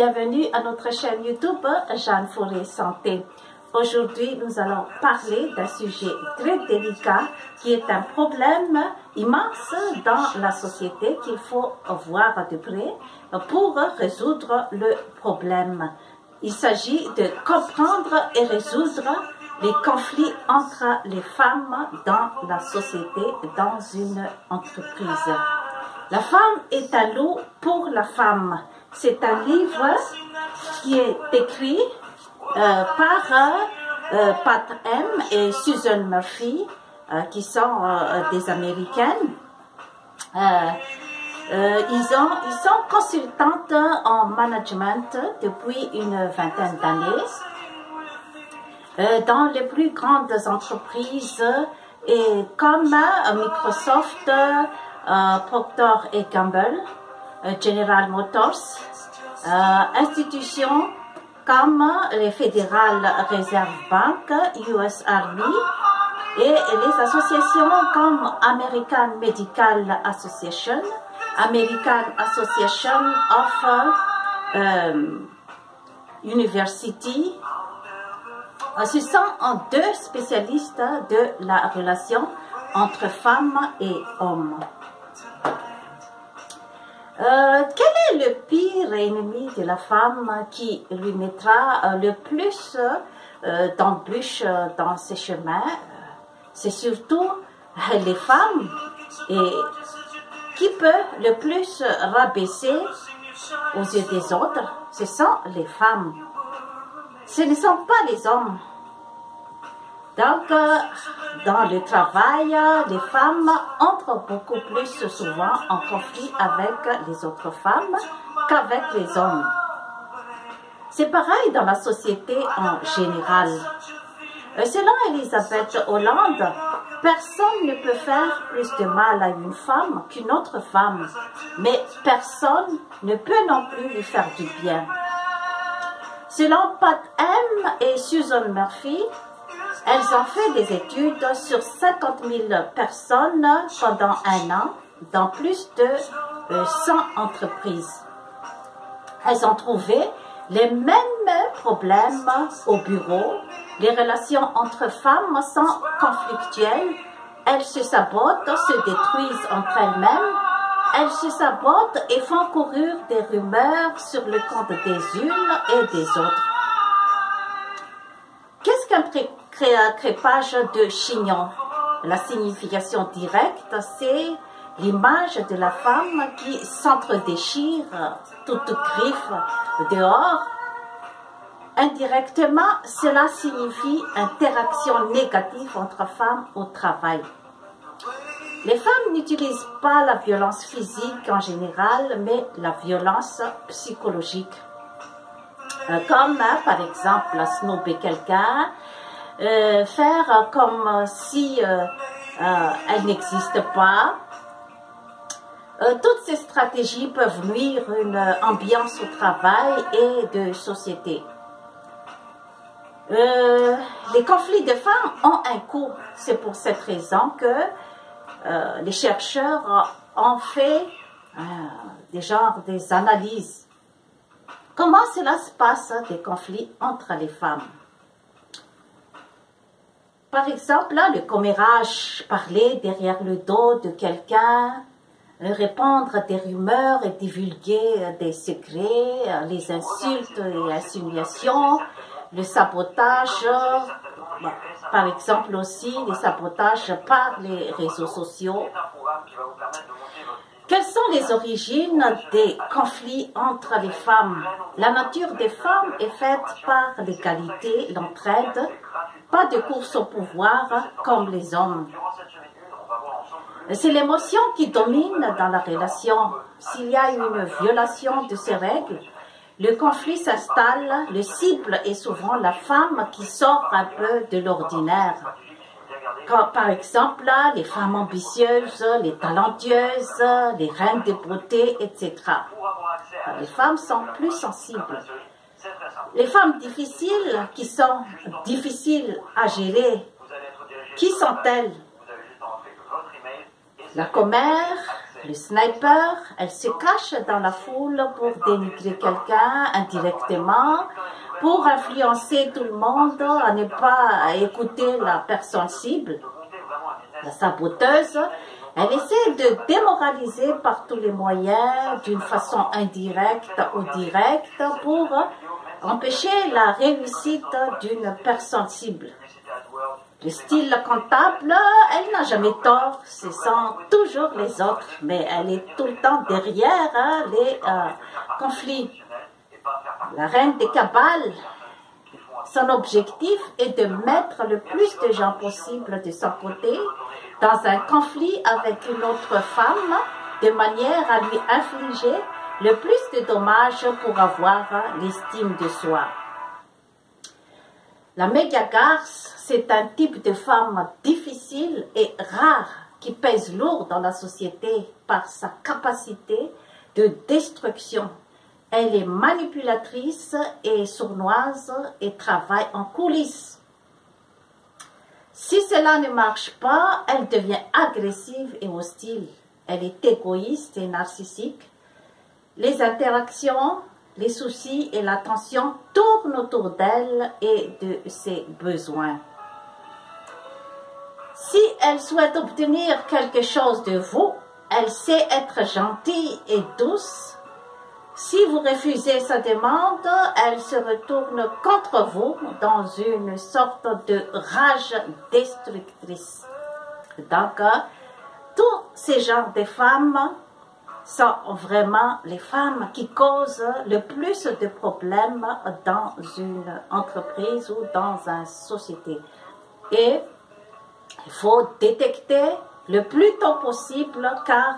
bienvenue à notre chaîne YouTube Jeanne Forêt Santé. Aujourd'hui, nous allons parler d'un sujet très délicat qui est un problème immense dans la société qu'il faut voir de près pour résoudre le problème. Il s'agit de comprendre et résoudre les conflits entre les femmes dans la société, dans une entreprise. La femme est un loup pour la femme. C'est un livre qui est écrit par Pat M. et Susan Murphy, qui sont des Américaines. Ils sont consultantes en management depuis une vingtaine d'années dans les plus grandes entreprises et comme Microsoft, Procter & Gamble, General Motors, institutions comme les Federal Reserve Bank, US Army et les associations comme American Medical Association, American Association of University. Ce sont deux spécialistes de la relation entre femmes et hommes. Quel est le pire ennemi de la femme qui lui mettra le plus d'embûches dans ses chemins? C'est surtout les femmes. Et qui peut le plus rabaisser aux yeux des autres? Ce sont les femmes. Ce ne sont pas les hommes. Donc, dans le travail, les femmes entrent beaucoup plus souvent en conflit avec les autres femmes qu'avec les hommes. C'est pareil dans la société en général. Selon Elisabeth Holland, personne ne peut faire plus de mal à une femme qu'une autre femme, mais personne ne peut non plus lui faire du bien. Selon Pat M. et Susan Murphy, elles ont fait des études sur 50 000 personnes pendant un an dans plus de 100 entreprises. Elles ont trouvé les mêmes problèmes au bureau. Les relations entre femmes sont conflictuelles. Elles se sabotent, se détruisent entre elles-mêmes. Elles se sabotent et font courir des rumeurs sur le compte des unes et des autres. Qu'est-ce qu'un crépage de chignon? La signification directe, c'est l'image de la femme qui s'entre-déchire, toute griffe dehors. Indirectement, cela signifie interaction négative entre femmes au travail. Les femmes n'utilisent pas la violence physique en général, mais la violence psychologique. Comme par exemple snobber quelqu'un, faire comme si elle n'existe pas. Toutes ces stratégies peuvent nuire une ambiance au travail et de société. Les conflits de femmes ont un coût. C'est pour cette raison que les chercheurs ont fait des analyses. Comment cela se passe, des conflits entre les femmes? Par exemple, le commérage, parler derrière le dos de quelqu'un, répandre des rumeurs et divulguer des secrets, les insultes et insinuations, le sabotage, par exemple aussi les sabotages par les réseaux sociaux. Quelles sont les origines des conflits entre les femmes? La nature des femmes est faite par l'égalité, l'entraide, pas de course au pouvoir comme les hommes. C'est l'émotion qui domine dans la relation. S'il y a une violation de ces règles, le conflit s'installe, le cible est souvent la femme qui sort un peu de l'ordinaire. Par exemple, les femmes ambitieuses, les talentueuses, les reines de beauté, etc. Les femmes sont plus sensibles. Les femmes difficiles, qui sont difficiles à gérer, qui sont-elles? La commère, Le sniper, elle se cache dans la foule pour dénigrer quelqu'un indirectement, pour influencer tout le monde à ne pas écouter la personne cible. La saboteuse, elle essaie de démoraliser par tous les moyens, d'une façon indirecte ou directe, pour empêcher la réussite d'une personne cible. Le style comptable, elle n'a jamais tort, ce sont toujours les autres, mais elle est tout le temps derrière les conflits. La reine des cabales, son objectif est de mettre le plus de gens possible de son côté dans un conflit avec une autre femme, de manière à lui infliger le plus de dommages pour avoir l'estime de soi. La méga garce, c'est un type de femme difficile et rare qui pèse lourd dans la société par sa capacité de destruction. Elle est manipulatrice et sournoise et travaille en coulisses. Si cela ne marche pas, elle devient agressive et hostile. Elle est égoïste et narcissique. Les interactions, les soucis et l'attention tournent autour d'elle et de ses besoins. Si elle souhaite obtenir quelque chose de vous, elle sait être gentille et douce. Si vous refusez sa demande, elle se retourne contre vous dans une sorte de rage destructrice. Donc, tous ces genres de femmes sont vraiment les femmes qui causent le plus de problèmes dans une entreprise ou dans une société. Et il faut détecter le plus tôt possible car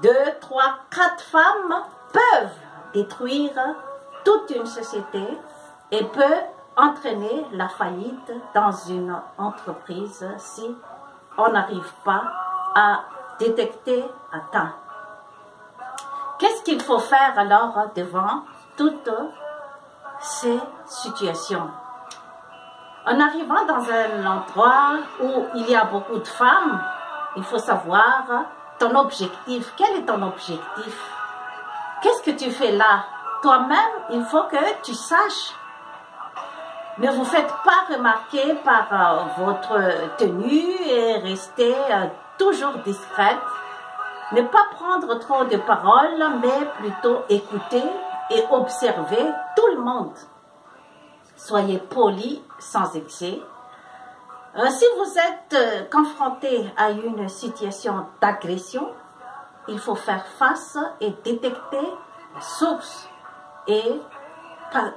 2, 3, 4 femmes peuvent détruire toute une société et peuvent entraîner la faillite dans une entreprise si on n'arrive pas à détecter à temps. Qu'est-ce qu'il faut faire alors devant toutes ces situations? En arrivant dans un endroit où il y a beaucoup de femmes, il faut savoir ton objectif. Quel est ton objectif? Qu'est-ce que tu fais là? Toi-même, il faut que tu saches. Ne vous faites pas remarquer par votre tenue et restez toujours discrète. Ne pas prendre trop de paroles, mais plutôt écouter et observer tout le monde. Soyez poli sans excès. Si vous êtes confronté à une situation d'agression, il faut faire face et détecter la source et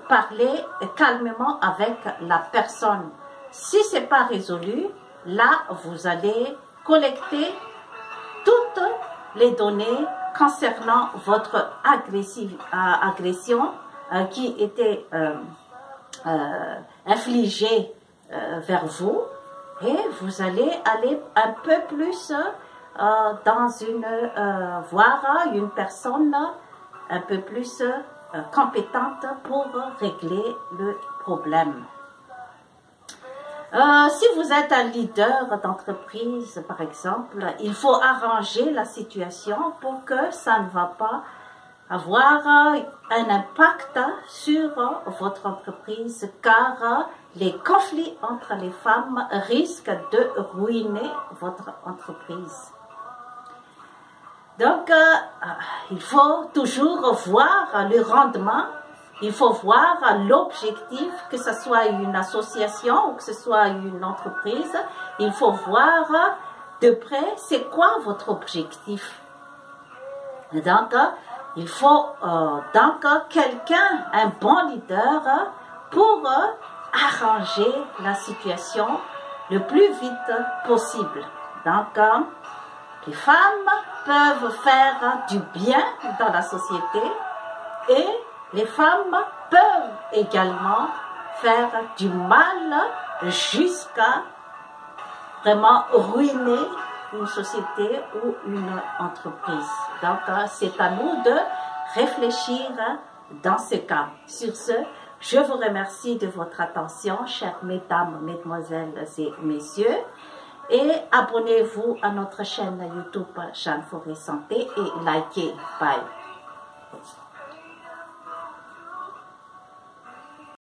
parler calmement avec la personne. Si ce n'est pas résolu, là, vous allez collecter toutes les données concernant votre agression qui était infligée vers vous et vous allez aller un peu plus voir une personne un peu plus compétente pour régler le problème. Si vous êtes un leader d'entreprise, par exemple, il faut arranger la situation pour que ça ne va pas avoir un impact sur votre entreprise, car les conflits entre les femmes risquent de ruiner votre entreprise. Donc, il faut toujours voir le rendement. Il faut voir l'objectif, que ce soit une association ou que ce soit une entreprise. Il faut voir de près c'est quoi votre objectif. Donc, il faut donc quelqu'un, un bon leader, pour arranger la situation le plus vite possible. Donc, les femmes peuvent faire du bien dans la société et les femmes peuvent également faire du mal jusqu'à vraiment ruiner une société ou une entreprise. Donc, c'est à nous de réfléchir dans ce cas. Sur ce, je vous remercie de votre attention, chères mesdames, mesdemoiselles et messieurs. Et abonnez-vous à notre chaîne YouTube Jeanne Forêt Santé et likez. Bye.